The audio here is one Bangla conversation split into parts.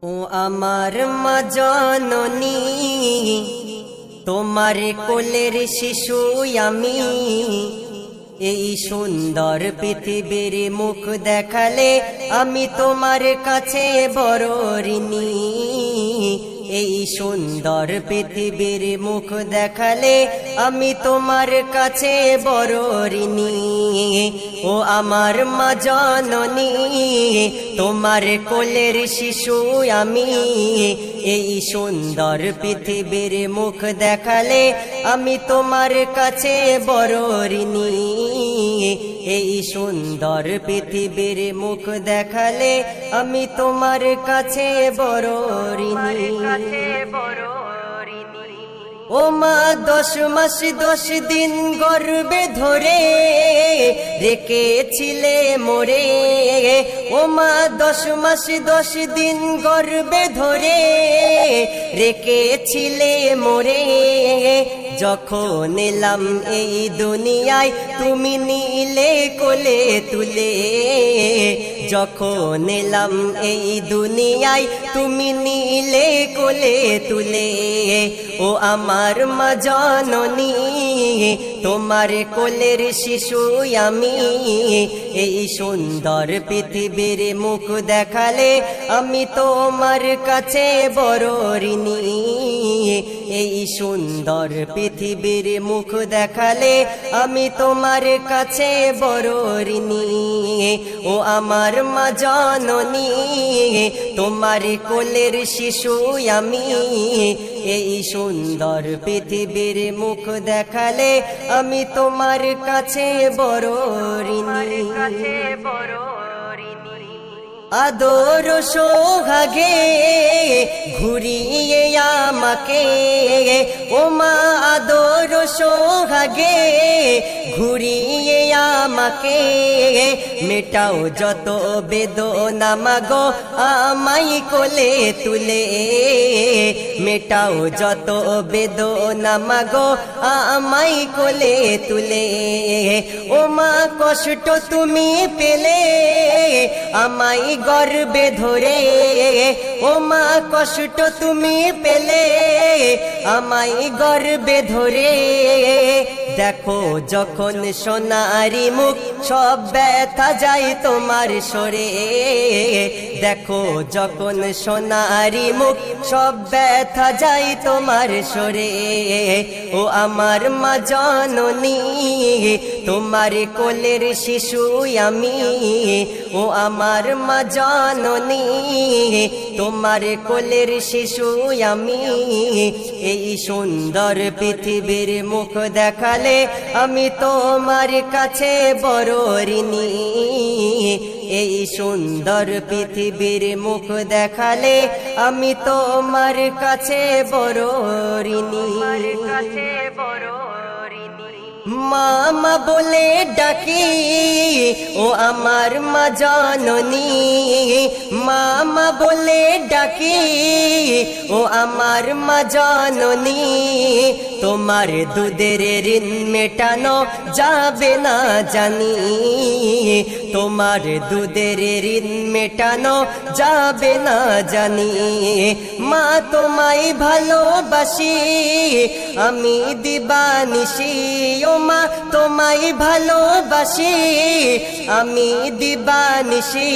ও আমার মা জননী, তোমার কোলের শিশু আমি। এই সুন্দর পৃথিবীর মুখ দেখালে আমি তোমার কাছে বড় ঋণী। এই সুন্দর পৃথিবীর মুখ দেখালে আমি তোমার কাছে বড় ঋণী। ও আমার মা জননী, তোমার কোলের শিশু আমি। এই সুন্দর পৃথিবীর মুখ দেখালে আমি তোমার কাছে বড় ঋণী। এই সুন্দর পৃথিবীর মুখ দেখালে আমি তোমার কাছে বড় ঋণী। ও মা 10 মাস 10 দিন গর্ভে ধরে রেখেছিলে মোরে। ও মা 10 মাস 10 দিন গর্ভে ধরে রেখেছিলে মোরে। যখন এলাম এই দুনিয়ায় তুমি নিলে কোলে তুলে। যখন এলাম এই দুনিয়ায় তুমি নিলে কোলে তুলে। ও আমার মা জননী, তোমার কোলের শিশু আমি। এই সুন্দর পৃথিবীর মুখ দেখালে আমি তোমার কাছে বড় ঋণী। এই সুন্দর পৃথিবীর মুখ দেখালে আমি তোমার কাছে বড় ঋণী। ও আমার মা জননী, তোমার কোলের শিশু আমি। এই সুন্দর পৃথিবীর মুখ দেখালে আমি তোমার কাছে বড় ঋণী। আদর সোহাগে ঘুরিয়ে আমাকে। ও মা আদর সোহাগে ঘুরিয়ে আমাকে। মেটাও যত বেদনা মাগো আমায় কোলে তুলে। মেটাও যত বেদনা মাগো আমায় কোলে তুলে। ও মা কষ্ট তুমি পেলে আমায় গর্ভে ধরে। ও মা কষ্ট তুমি পেলে আমায় গর্ভে ধরে। দেখো যখন সোনারি মুখ সব ব্যথা যায় তোমার সরে। দেখো যখন সোনারি মুখ সব ব্যথা যায় তোমার সরে। ও আমার মা জননী, তোমার কোলের শিশু আমি। ও আমার মা জননী, তোমার কোলের শিশু আমি। এই সুন্দর পৃথিবীর মুখ দেখালে আমি তোমার কাছে বড় ঋণী। এই সুন্দর পৃথিবীর মুখ দেখালে আমি তোমার কাছে বড় ঋণী। মামা বলে ডাকি ও আমার মা জননী। মামা বলে ডাকি ও আমার মা জননী। তোমার দুধের ঋণ মেটানো যাবে না জানি। তোমার দুধের ঋণ মেটানো যাবে না জানি। মা তোমায় ভালোবাসি আমি দিবানিশি। ও মা তোমায় ভালোবাসি আমি দিবানিশি।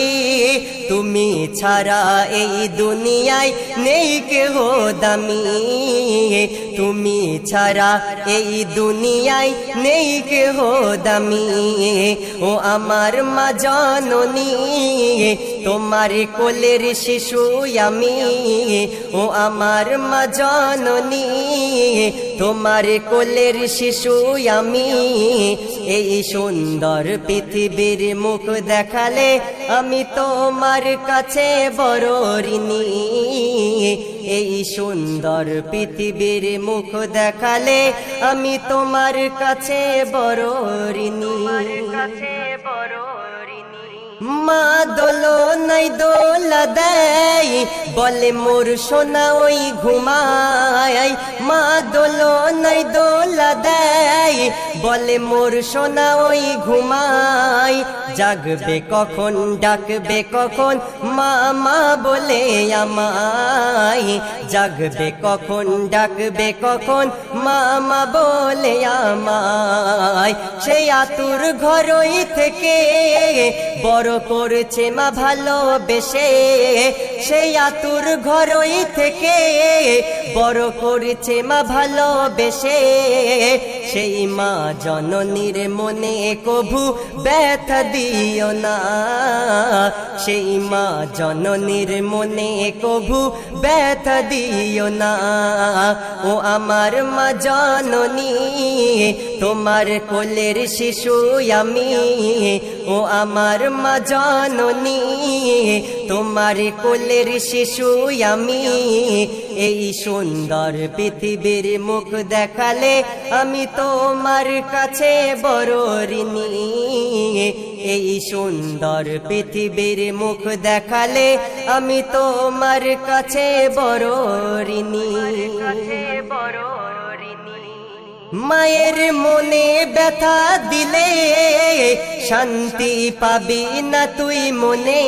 তুমি ছাড়া এই দুনিয়ায় নেই কেহ দামি। তুমি ছাড়া এই দুনিয়ায় নেই কেহ দামি। ও আমার মা জননী, তোমার কোলের শিশু আমি। ও আমার মা জননী, তোমার কোলের শিশু আমি। এই সুন্দর পৃথিবীর মুখ দেখালে আমি তোমার কাছে বড় ঋণী। এই সুন্দর পৃথিবীর মুখ দেখালে আমি তোমার কাছে বড় ঋণী। মা দোলো নাই দোলা দেয় বলে মোর সোনা ওই ঘুমায়। মা দোলো নাই দোলা দেয় বলে মোর সোনা ওই ঘুমায়। জাগবে কখন ডাকবে কখন মা মা বলে আমায় জাগবে কখন ডাকবে কখন মা মা বলে আমায় সেই আতুর ঘরই থেকে বড় করেছে মা ভালোবেসে সেই আতুর ঘরই থেকে বড় করেছে মা ভালোবেসে সেই মা জননীর মনে কভু ব্যথা দিও না সেই মা জননীর মনে কভু ব্যথা দিও না ও আমার মা জননী তোমার কোলের শিশু আমি ও আমার মা জননী তোমার কোলের শিশু আমি এই সুন্দর পৃথিবীর মুখ দেখালে আমি তোমার কাছে বড় ঋণী এই সুন্দর পৃথিবীর মুখ দেখালে আমি তোমার কাছে বড় ঋণী মায়ের মনে ব্যথা দিলে শান্তি পাবি না তুই মনে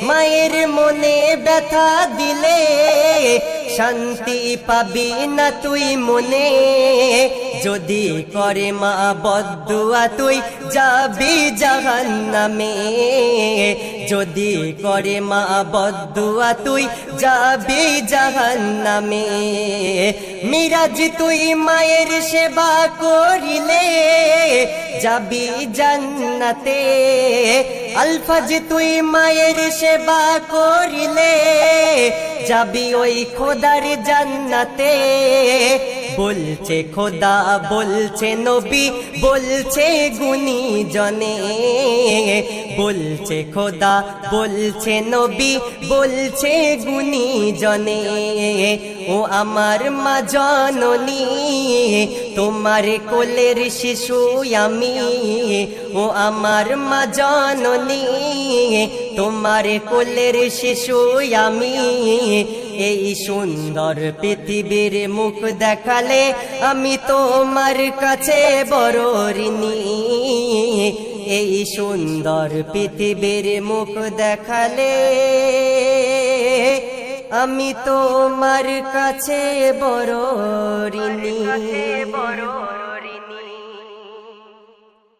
মায়ের মনে ব্যথা দিলে শান্তি পাবি না তুই মনে যদি করে মা বদদুয়া তুই যাবি জাহান্নামে যদি করে মা বদদুয়া তুই যাবি জাহান্নামে মিরাজ তুই মায়ের সেবা করিলে যাবি জান্নাতে আলফাজ তুই মায়ের সেবা করিলে যাবি ওই খোদার জান্নাতে বলছে খোদা বলছে নবী বলছে গুণী জনে বলছে খোদা বলছে নবী বলছে গুণী জনে ও আমার মা জননী তোমার কোলের শিশু আমি ও আমার মা জননী তোমার কোলের শিশু আমি এই সুন্দর পৃথিবীর মুখ দেখালে আমি তোমার কাছে বড় ঋণী এই সুন্দর পৃথিবীর মুখ দেখালে আমি তোমার কাছে বড় ঋণী।